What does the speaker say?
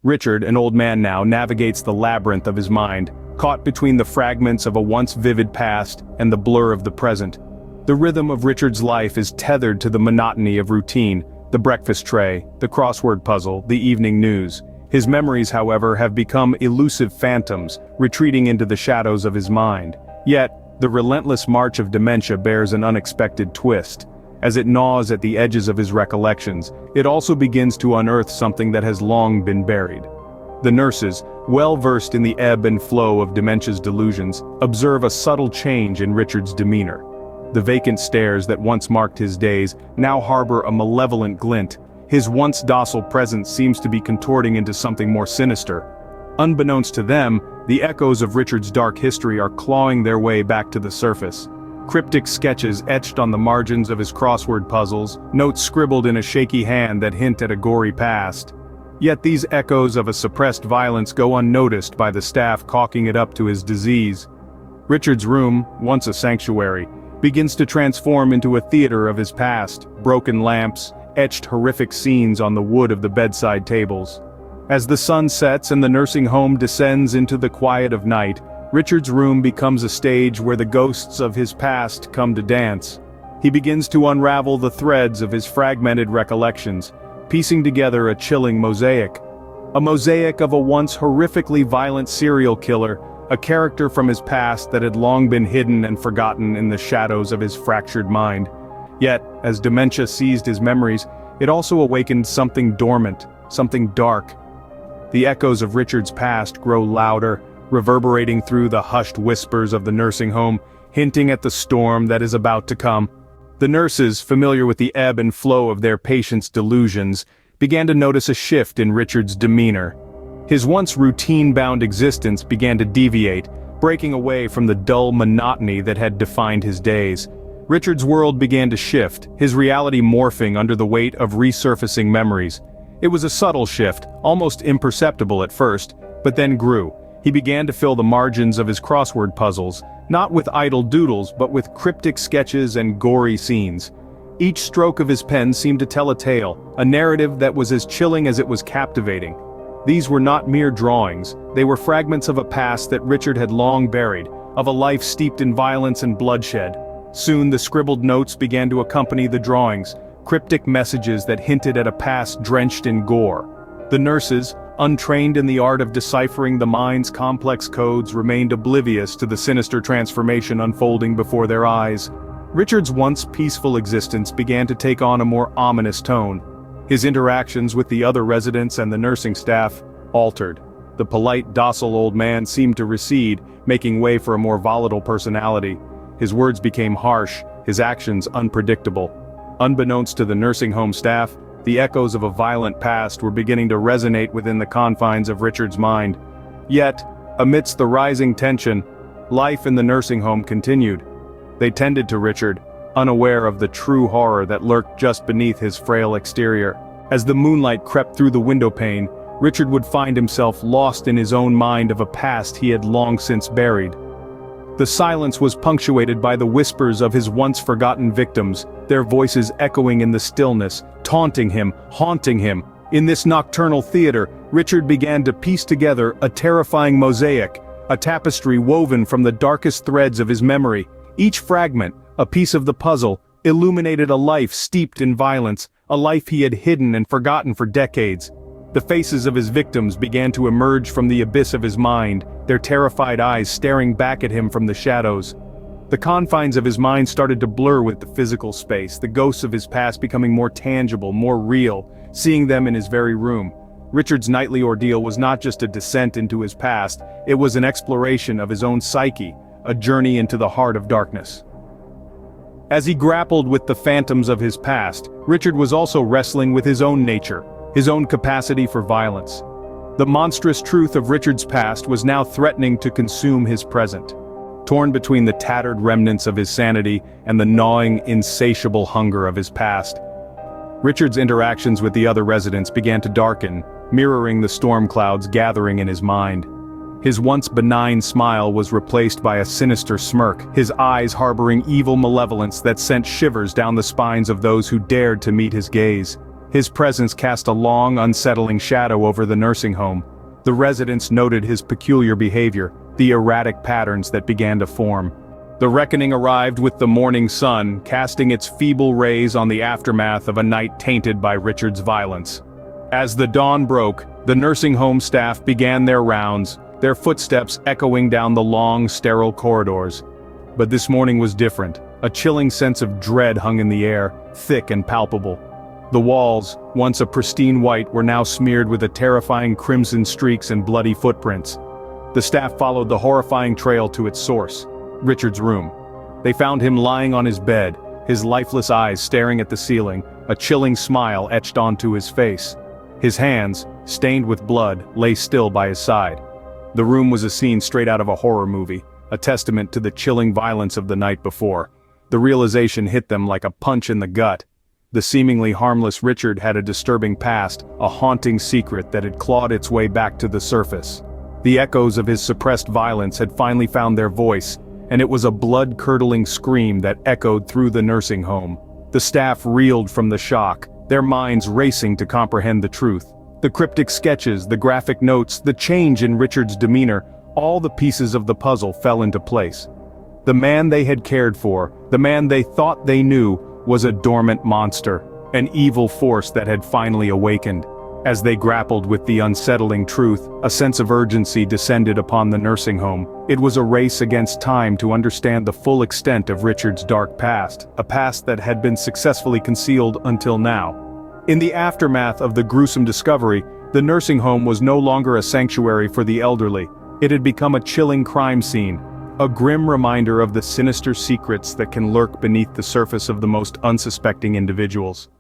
Richard, an old man now, navigates the labyrinth of his mind, caught between the fragments of a once vivid past and the blur of the present. The rhythm of Richard's life is tethered to the monotony of routine, the breakfast tray, the crossword puzzle, the evening news. His memories, however, have become elusive phantoms, retreating into the shadows of his mind. Yet, the relentless march of dementia bears an unexpected twist. As it gnaws at the edges of his recollections, it also begins to unearth something that has long been buried. The nurses, well versed in the ebb and flow of dementia's delusions, observe a subtle change in Richard's demeanor. The vacant stares that once marked his days now harbor a malevolent glint. His once docile presence seems to be contorting into something more sinister. Unbeknownst to them, the echoes of Richard's dark history are clawing their way back to the surface. Cryptic sketches etched on the margins of his crossword puzzles, notes scribbled in a shaky hand that hint at a gory past. Yet these echoes of a suppressed violence go unnoticed by the staff caulking it up to his disease. Richard's room, once a sanctuary, begins to transform into a theater of his past, broken lamps, etched horrific scenes on the wood of the bedside tables. As the sun sets and the nursing home descends into the quiet of night, Richard's room becomes a stage where the ghosts of his past come to dance. He begins to unravel the threads of his fragmented recollections, piecing together a chilling mosaic. A mosaic of a once horrifically violent serial killer, a character from his past that had long been hidden and forgotten in the shadows of his fractured mind. Yet, as dementia seized his memories, it also awakened something dormant, something dark. The echoes of Richard's past grow louder, reverberating through the hushed whispers of the nursing home, hinting at the storm that is about to come. The nurses, familiar with the ebb and flow of their patients' delusions, began to notice a shift in Richard's demeanor. His once routine-bound existence began to deviate, breaking away from the dull monotony that had defined his days. Richard's world began to shift, his reality morphing under the weight of resurfacing memories. It was a subtle shift, almost imperceptible at first, but then grew. He began to fill the margins of his crossword puzzles, not with idle doodles but with cryptic sketches and gory scenes. Each stroke of his pen seemed to tell a tale, a narrative that was as chilling as it was captivating. These were not mere drawings, they were fragments of a past that Richard had long buried, of a life steeped in violence and bloodshed. Soon the scribbled notes began to accompany the drawings, cryptic messages that hinted at a past drenched in gore. The nurses, untrained in the art of deciphering the mind's complex codes, remained oblivious to the sinister transformation unfolding before their eyes. Richard's once peaceful existence began to take on a more ominous tone. His interactions with the other residents and the nursing staff altered. The polite, docile old man seemed to recede, making way for a more volatile personality. His words became harsh, his actions unpredictable. Unbeknownst to the nursing home staff, the echoes of a violent past were beginning to resonate within the confines of Richard's mind. Yet, amidst the rising tension, life in the nursing home continued. They tended to Richard, unaware of the true horror that lurked just beneath his frail exterior. As the moonlight crept through the window pane, Richard would find himself lost in his own mind of a past he had long since buried. The silence was punctuated by the whispers of his once forgotten victims, their voices echoing in the stillness, taunting him, haunting him. In this nocturnal theater, Richard began to piece together a terrifying mosaic, a tapestry woven from the darkest threads of his memory. Each fragment, a piece of the puzzle, illuminated a life steeped in violence, a life he had hidden and forgotten for decades. The faces of his victims began to emerge from the abyss of his mind, their terrified eyes staring back at him from the shadows. The confines of his mind started to blur with the physical space, the ghosts of his past becoming more tangible, more real, seeing them in his very room. Richard's nightly ordeal was not just a descent into his past, it was an exploration of his own psyche, a journey into the heart of darkness. As he grappled with the phantoms of his past, Richard was also wrestling with his own nature, his own capacity for violence. The monstrous truth of Richard's past was now threatening to consume his present. Torn between the tattered remnants of his sanity and the gnawing, insatiable hunger of his past, Richard's interactions with the other residents began to darken, mirroring the storm clouds gathering in his mind. His once benign smile was replaced by a sinister smirk, his eyes harboring evil malevolence that sent shivers down the spines of those who dared to meet his gaze. His presence cast a long, unsettling shadow over the nursing home. The residents noted his peculiar behavior, the erratic patterns that began to form. The reckoning arrived with the morning sun, casting its feeble rays on the aftermath of a night tainted by Richard's violence. As the dawn broke, the nursing home staff began their rounds, their footsteps echoing down the long, sterile corridors. But this morning was different. A chilling sense of dread hung in the air, thick and palpable. The walls, once a pristine white, were now smeared with a terrifying crimson streaks and bloody footprints. The staff followed the horrifying trail to its source, Richard's room. They found him lying on his bed, his lifeless eyes staring at the ceiling, a chilling smile etched onto his face. His hands, stained with blood, lay still by his side. The room was a scene straight out of a horror movie, a testament to the chilling violence of the night before. The realization hit them like a punch in the gut. The seemingly harmless Richard had a disturbing past, a haunting secret that had clawed its way back to the surface. The echoes of his suppressed violence had finally found their voice, and it was a blood-curdling scream that echoed through the nursing home. The staff reeled from the shock, their minds racing to comprehend the truth. The cryptic sketches, the graphic notes, the change in Richard's demeanor, all the pieces of the puzzle fell into place. The man they had cared for, the man they thought they knew, was a dormant monster, an evil force that had finally awakened. As they grappled with the unsettling truth, a sense of urgency descended upon the nursing home. It was a race against time to understand the full extent of Richard's dark past, a past that had been successfully concealed until now. In the aftermath of the gruesome discovery, the nursing home was no longer a sanctuary for the elderly. It had become a chilling crime scene, a grim reminder of the sinister secrets that can lurk beneath the surface of the most unsuspecting individuals.